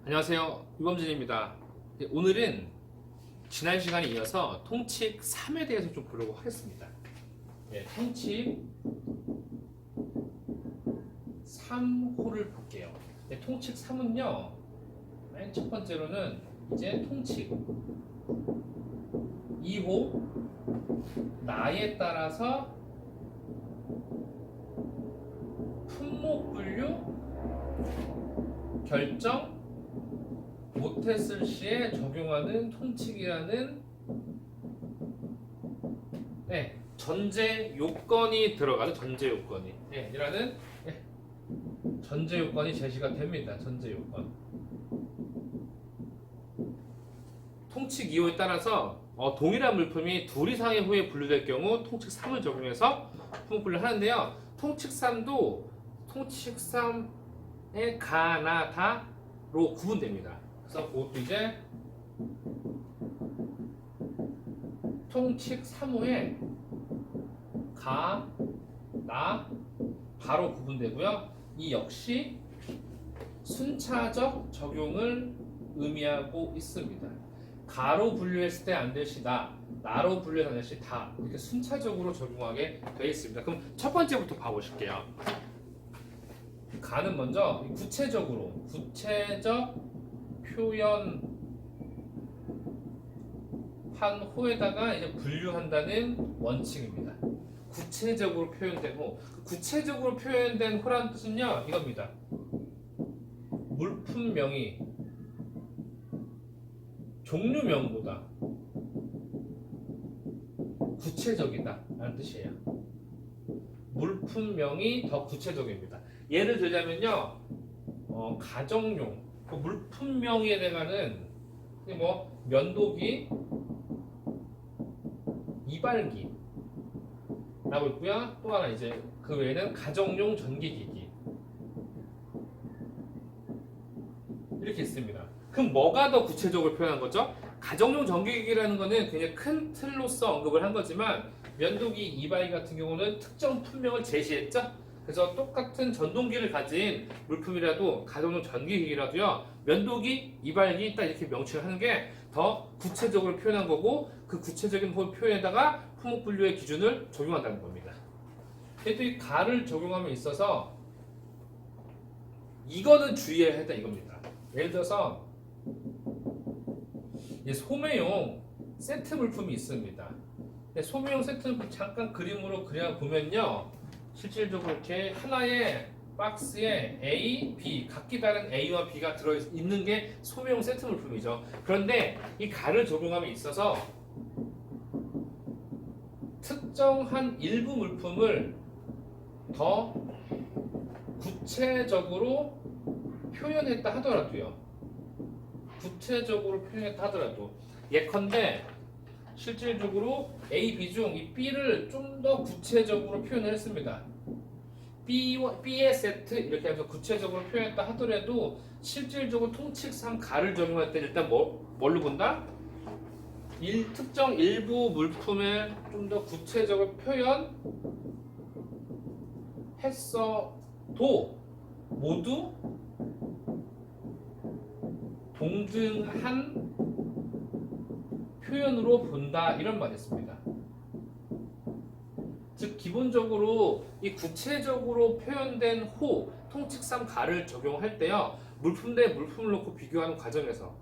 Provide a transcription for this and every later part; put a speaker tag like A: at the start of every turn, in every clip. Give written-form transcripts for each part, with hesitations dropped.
A: 안녕하세요. 유범진입니다. 오늘은 지난 시간에 이어서 통칙 3에 대해서 좀 보려고 하겠습니다. 통칙 3호를 볼게요. 통칙 3은요, 맨 첫 번째로는 이제 통칙 2호 나에 따라서 품목 분류 결정 못했을 시에 적용하는 통칙이라는 전제 요건이 들어가는 전제 요건이 이라는 전제 요건이 제시가 됩니다. 전제 요건. 통칙 2호에 따라서 동일한 물품이 둘 이상의 호에 분류될 경우 통칙 3을 적용해서 품목 분류를 하는데요. 통칙 3도 통칙 3의 가, 나, 다로 구분됩니다. 그래서 그것도 이제 통칙 3호에 가, 나, 다로 구분되고요. 이 역시 순차적 적용을 의미하고 있습니다. 가로 분류했을 때 안 될 시 나, 나로 분류해서 안 될 시 다, 이렇게 순차적으로 적용하게 되어 있습니다. 그럼 첫 번째부터 봐보실게요. 가는 먼저 구체적 표현한 호에다가 이제 분류한다는 원칙입니다. 구체적으로 표현된 호. 구체적으로 표현된 호라는 뜻은요, 이겁니다. 물품명이 종류명보다 구체적이다 라는 뜻이에요. 물품명이 더 구체적입니다. 예를 들자면요, 가정용 물품명에 해당하는 면도기, 이발기 라고 있고요. 또 하나 이제 그 외에는 가정용 전기기기 이렇게 있습니다. 그럼 뭐가 더 구체적으로 표현한 거죠? 가정용 전기기기라는 거는 굉장히 큰 틀로서 언급을 한 거지만 면도기, 이발기 같은 경우는 특정 품명을 제시했죠. 그래서 똑같은 전동기를 가진 물품이라도 가정용 전기기기라도요, 면도기, 이발기 딱 이렇게 명칭을 하는 게 더 구체적으로 표현한 거고, 그 구체적인 표현에다가 품목 분류의 기준을 적용한다는 겁니다. 근데 또 이 가를 적용함에 있어서 이거는 주의해야 한다 이겁니다. 예를 들어서 소매용 세트 물품이 있습니다. 소매용 세트 물품 잠깐 그림으로 그려보면요, 실질적으로 이렇게 하나의 박스에 A, B 각기 다른 A와 B가 들어있는 게 소매용 세트 물품이죠. 그런데 이 가를 적용함에 있어서 특정한 일부 물품을 더 구체적으로 표현했다 하더라도요. 구체적으로 표현했다 하더라도 예컨대 실질적으로 A, B 중 이 B를 좀 더 구체적으로 표현을 했습니다. B의 세트 이렇게 해서 구체적으로 표현했다 하더라도 실질적으로 통칙 3 가를 적용할 때 일단 뭘로 본다? 특정 일부 물품에 좀 더 구체적으로 표현했어도 모두 동등한 표현으로 본다 이런 말이었습니다. 즉 기본적으로 이 구체적으로 표현된 호 통칙 3 가를 적용할 때요, 물품 대 물품을 놓고 비교하는 과정에서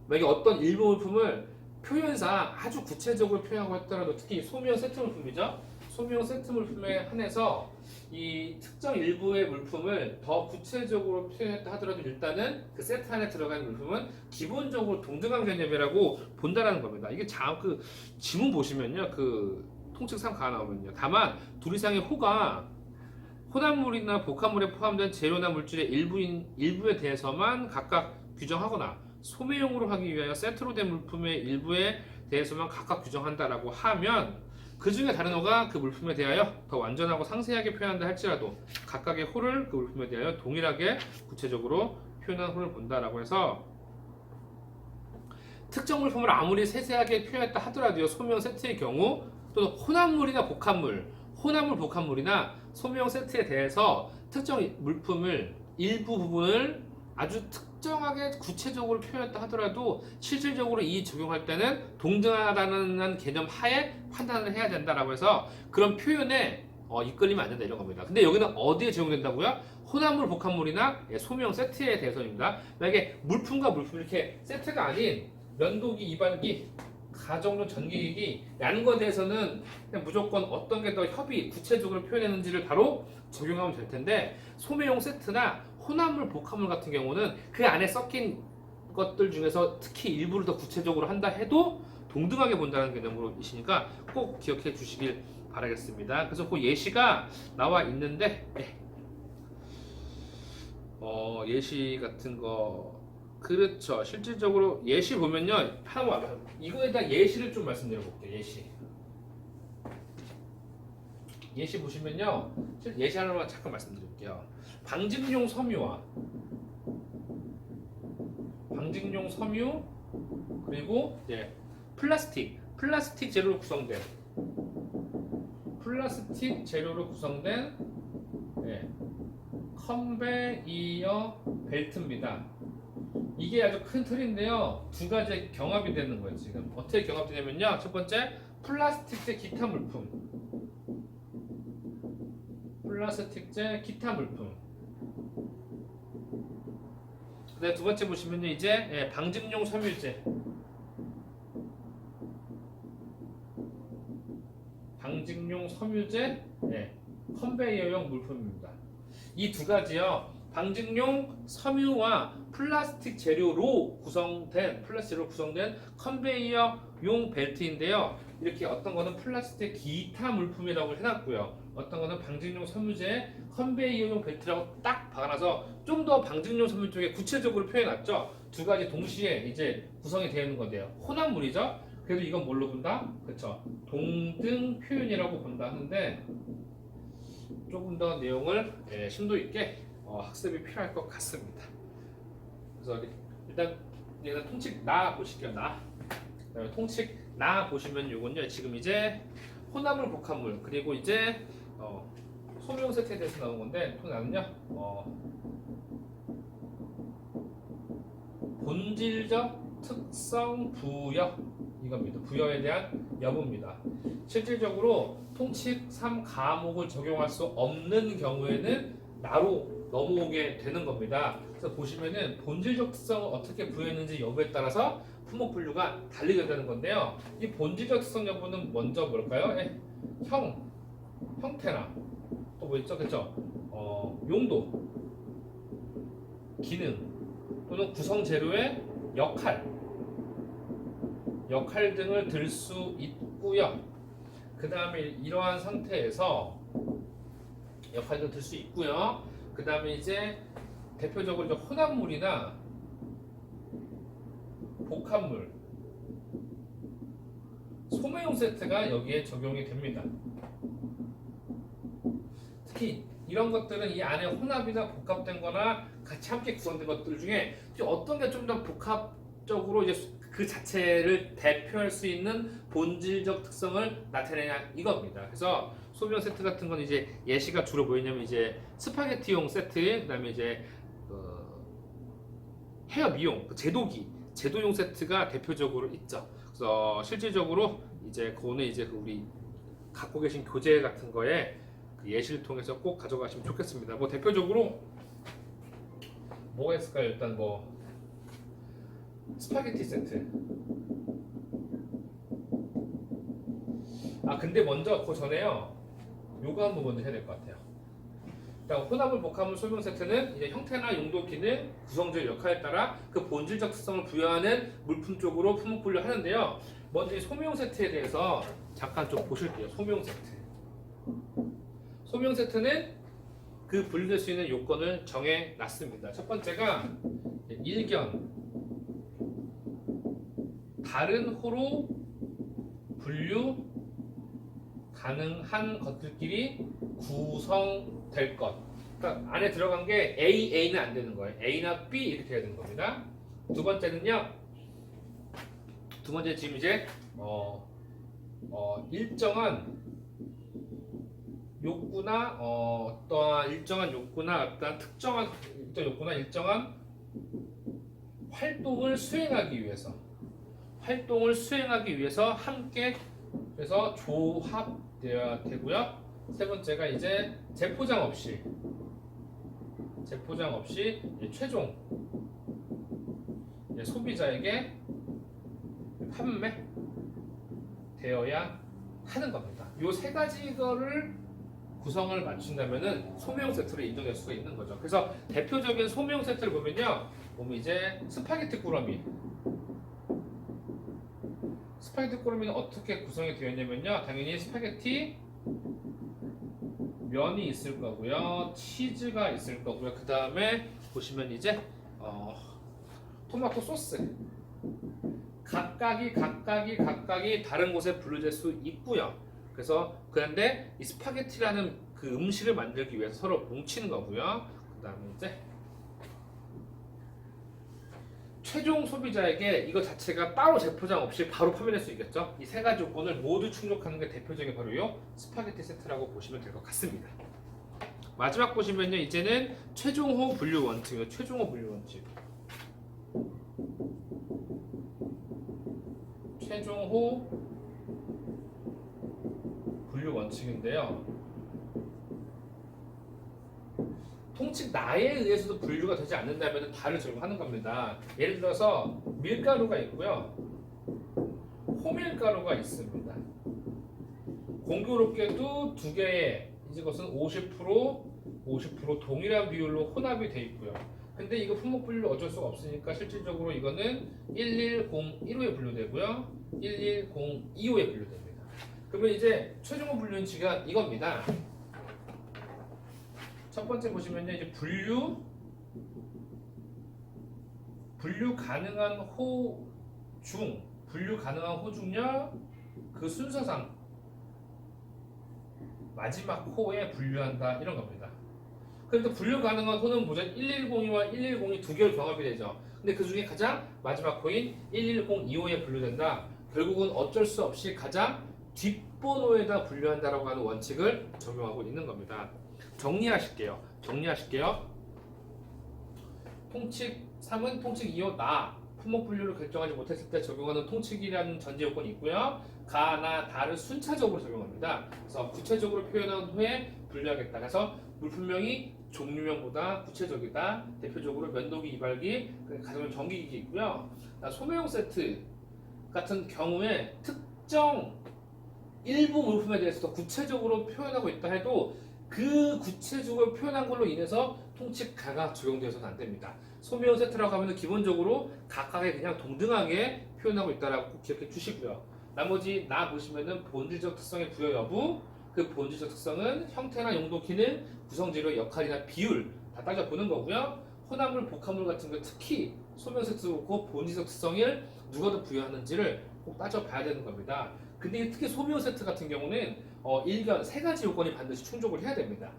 A: 만약에 어떤 일부 물품을 표현상 아주 구체적으로 표현하고 했더라도, 특히 소매용 세트 물품이죠. 소매용 세트 물품에 한해서 이 특정 일부의 물품을 더 구체적으로 표현했다 하더라도 일단은 그 세트 안에 들어가는 물품은 기본적으로 동등한 개념이라고 본다라는 겁니다. 이게 그 지문 보시면요, 그 통칙 3 가 나오면요, 다만 둘 이상의 호가 혼합물이나 복합물에 포함된 재료나 물질의 일부에 대해서만 각각 규정하거나 소매용으로 하기 위하여 세트로 된 물품의 일부에 대해서만 각각 규정한다라고 하면, 그 중에 다른 호가 그 물품에 대하여 더 완전하고 상세하게 표현한다 할지라도 각각의 호를 그 물품에 대하여 동일하게 구체적으로 표현한 호를 본다라고 해서, 특정 물품을 아무리 세세하게 표현했다 하더라도요, 소매용 세트의 경우 또는 혼합물이나 복합물이나 소매용 세트에 대해서 특정 물품을 일부 부분을 아주 특정하게 구체적으로 표현했다 하더라도 실질적으로 이 적용할 때는 동등하다는 개념 하에 판단을 해야 된다라고 해서 그런 표현에 이끌리면 안 된다 이런 겁니다. 근데 여기는 어디에 적용된다고요? 혼합물, 복합물이나 소명 세트에 대해서입니다. 만약에 물품과 물품 이렇게 세트가 아닌 면도기, 이발기, 가정용 전기기기라는 것에 대해서는 그냥 무조건 어떤 게 더 협의, 구체적으로 표현했는지를 바로 적용하면 될 텐데 소매용 세트나 혼합물, 복합물 같은 경우는 그 안에 섞인 것들 중에서 특히 일부를 더 구체적으로 한다 해도 동등하게 본다는 개념으로 있으니까 꼭 기억해 주시길 바라겠습니다. 그래서 그 예시가 나와 있는데 예시 같은 거 그렇죠. 실질적으로 예시 보면요. 이거에 대한 예시를 좀 말씀드려 볼게요. 예시 보시면요. 예시 하나만 잠깐 말씀드릴게요. 방직용 섬유 그리고 플라스틱 재료로 구성된 컨베이어 벨트입니다. 이게 아주 큰 틀인데요. 두 가지 경합이 되는 거예요. 지금 어떻게 경합되냐면요. 첫 번째 플라스틱제 기타 물품. 그다음에 두 번째 보시면요. 이제 방직용 섬유제. 컨베이어용 물품입니다. 이 두 가지요. 방직용 섬유와 플라스틱 재료로 구성된 컨베이어용 벨트인데요. 이렇게 어떤 거는 플라스틱 기타 물품이라고 해놨고요. 어떤 거는 방직용 섬유제 컨베이어용 벨트라고 딱 박아놔서 좀 더 방직용 섬유 쪽에 구체적으로 표현해놨죠. 두 가지 동시에 이제 구성이 되어 있는 건데요. 혼합물이죠. 그래도 이건 뭘로 본다? 그렇죠. 동등 표현이라고 본다 하는데 조금 더 내용을 심도 있게 학습이 필요할 것 같습니다. 그래서 일단 통칙 나 보실게요. 통칙 나 보시면 요건요. 지금 이제 혼합물, 복합물 그리고 이제 소명 세트에 대해서 나온 건데 나는요. 본질적 특성 부여 이겁니다. 부여에 대한 여부입니다. 실질적으로 통칙 3과목을 적용할 수 없는 경우에는 나로 넘어오게 되는 겁니다. 그래서 보시면은 본질적 특성을 어떻게 부여했는지 여부에 따라서 품목 분류가 달리게 된다는 건데요. 이 본질적 특성 여부는 먼저 뭘까요? 형태나 또 뭐 있죠? 그렇죠? 용도, 기능 또는 구성 재료의 역할 등을 들 수 있고요. 그 다음에 이러한 상태에서 역할도 들 수 있고요. 그 다음에 이제 대표적으로 이제 혼합물이나 복합물, 소매용 세트가 여기에 적용이 됩니다. 특히 이런 것들은 이 안에 혼합이나 복합된 거나 같이 함께 구성된 것들 중에 어떤 게 좀 더 복합적으로 이제 그 자체를 대표할 수 있는 본질적 특성을 나타내냐 이겁니다. 그래서 소비용 세트 같은 건 이제 예시가 주로 뭐였냐면 이제 스파게티용 세트, 그다음에 이제 헤어 미용, 제도용 세트가 대표적으로 있죠. 그래서 실질적으로 이제 그거는 이제 우리 갖고 계신 교재 같은 거에 그 예시를 통해서 꼭 가져가시면 좋겠습니다. 뭐 대표적으로 뭐가 있을까요? 일단 뭐 스파게티 세트. 근데 먼저 그 전에요. 요거 한번 먼저 해야 될 것 같아요. 일단 혼합물, 복합물, 소명 세트는 이제 형태나 용도, 기능, 구성적 역할에 따라 그 본질적 특성을 부여하는 물품 쪽으로 품목 분류하는데요. 먼저 이 소명 세트에 대해서 잠깐 좀 보실게요. 소명 세트는 그 분류될 수 있는 요건을 정해 놨습니다. 첫 번째가 일견 다른 호로 분류 가능한 것들끼리 구성될 것. 그러니까 안에 들어간 게 A는 안 되는 거예요. A나 B 이렇게 돼야 되는 겁니다. 두 번째는요. 지금 이제 일정한 욕구나 어떠한 일정한 욕구나 어떠한 특정한 요구나 일정한 활동을 수행하기 위해서 함께 그래서 조합되어야 되고요. 세 번째가 이제 재포장 없이 이제 최종 이제 소비자에게 판매되어야 하는 겁니다. 이 세 가지 거를 구성을 맞춘다면은 소매용 세트로 인정될 수가 있는 거죠. 그래서 대표적인 소매용 세트를 보면요, 이제 스파게티 꾸러미는 어떻게 구성이 되어 있냐면요, 당연히 스파게티 면이 있을 거고요, 치즈가 있을 거고요, 그 다음에 보시면 이제 토마토 소스 각각이 다른 곳에 분류될 수 있고요. 그래서 그런데 이 스파게티라는 그 음식을 만들기 위해서 서로 뭉치는 거고요. 그 다음에 이제 최종 소비자에게 이거 자체가 따로 재포장 없이 바로 판매될 수 있겠죠. 이 세 가지 조건을 모두 충족하는 게 대표적인 바로 이 스파게티 세트라고 보시면 될 것 같습니다. 마지막 보시면요, 이제는 최종호 분류 원칙이에요. 최종호 분류 원칙. 최종호 분류 원칙인데요. 통칙 나에 의해서도 분류가 되지 않는다면 다를 적용하는 겁니다. 예를 들어서 밀가루가 있고요, 호밀가루가 있습니다. 공교롭게도 두 개의 이것은 50% 동일한 비율로 혼합이 돼 있고요. 근데 이거 품목 분류 어쩔 수가 없으니까 실질적으로 이거는 11015에 분류되고요, 11025에 분류됩니다. 그러면 이제 최종호 분류원칙은 이겁니다. 첫 번째 보시면요, 이제 분류 가능한 호중요, 그 순서상 마지막 호에 분류한다, 이런 겁니다. 그러니까 분류 가능한 호는 보자 1102와 1102 두 개로 경합이 되죠. 근데 그 중에 가장 마지막 호인 11025에 분류된다. 결국은 어쩔 수 없이 가장 뒷번호에다 분류한다라고 하는 원칙을 적용하고 있는 겁니다. 정리하실게요. 통칙 3은 통칙 2호 품목 분류를 결정하지 못했을 때 적용하는 통칙이라는 전제 요건이 있고요. 가나 다를 순차적으로 적용합니다. 그래서 구체적으로 표현한 후에 분류하겠다. 그래서 물품명이 종류명보다 구체적이다. 대표적으로 면도기, 이발기, 가정용 전기기기 있고요. 소매용 세트 같은 경우에 특정 일부 물품에 대해서 더 구체적으로 표현하고 있다 해도 그 구체적으로 표현한 걸로 인해서 통칙 가가 적용되어서는 안 됩니다. 소매용 세트라고 하면 기본적으로 각각에 그냥 동등하게 표현하고 있다라고 꼭 기억해 주시고요. 나머지 보시면은 본질적 특성의 부여 여부, 그 본질적 특성은 형태나 용도, 기능, 구성재료, 역할이나 비율 다 따져보는 거고요. 혼합물, 복합물 같은 거 특히 소매용 세트도 그렇고 본질적 특성을 누가 더 부여하는지를 꼭 따져봐야 되는 겁니다. 근데 특히 소매용 세트 같은 경우는 일견 세 가지 요건이 반드시 충족을 해야 됩니다.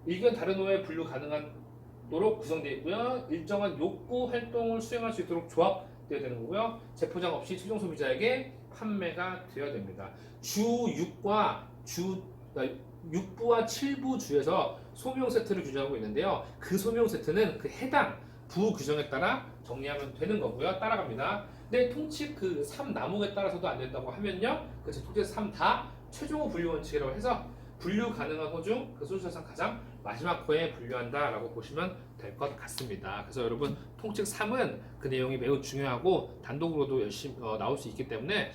A: 일견 다른 호에 분류 가능하도록 구성되어 있고요. 일정한 욕구 활동을 수행할 수 있도록 조합되어야 되는 거고요. 재포장 없이 최종 소비자에게 판매가 되어야 됩니다. 주 6부와 7부 주에서 소매용 세트를 규정하고 있는데요. 그 소매용 세트는 그 해당 부 규정에 따라 정리하면 되는 거고요. 따라갑니다. 근데 통칙 그 3 나목에 따라서도 안 된다고 하면요, 그래서 통칙 3 다 최종호 분류 원칙이라고 해서 분류 가능한 호 중 그 순서상 가장 마지막 호에 분류한다라고 보시면 될 것 같습니다. 그래서 여러분 통칙 3은 그 내용이 매우 중요하고 단독으로도 열심히 나올 수 있기 때문에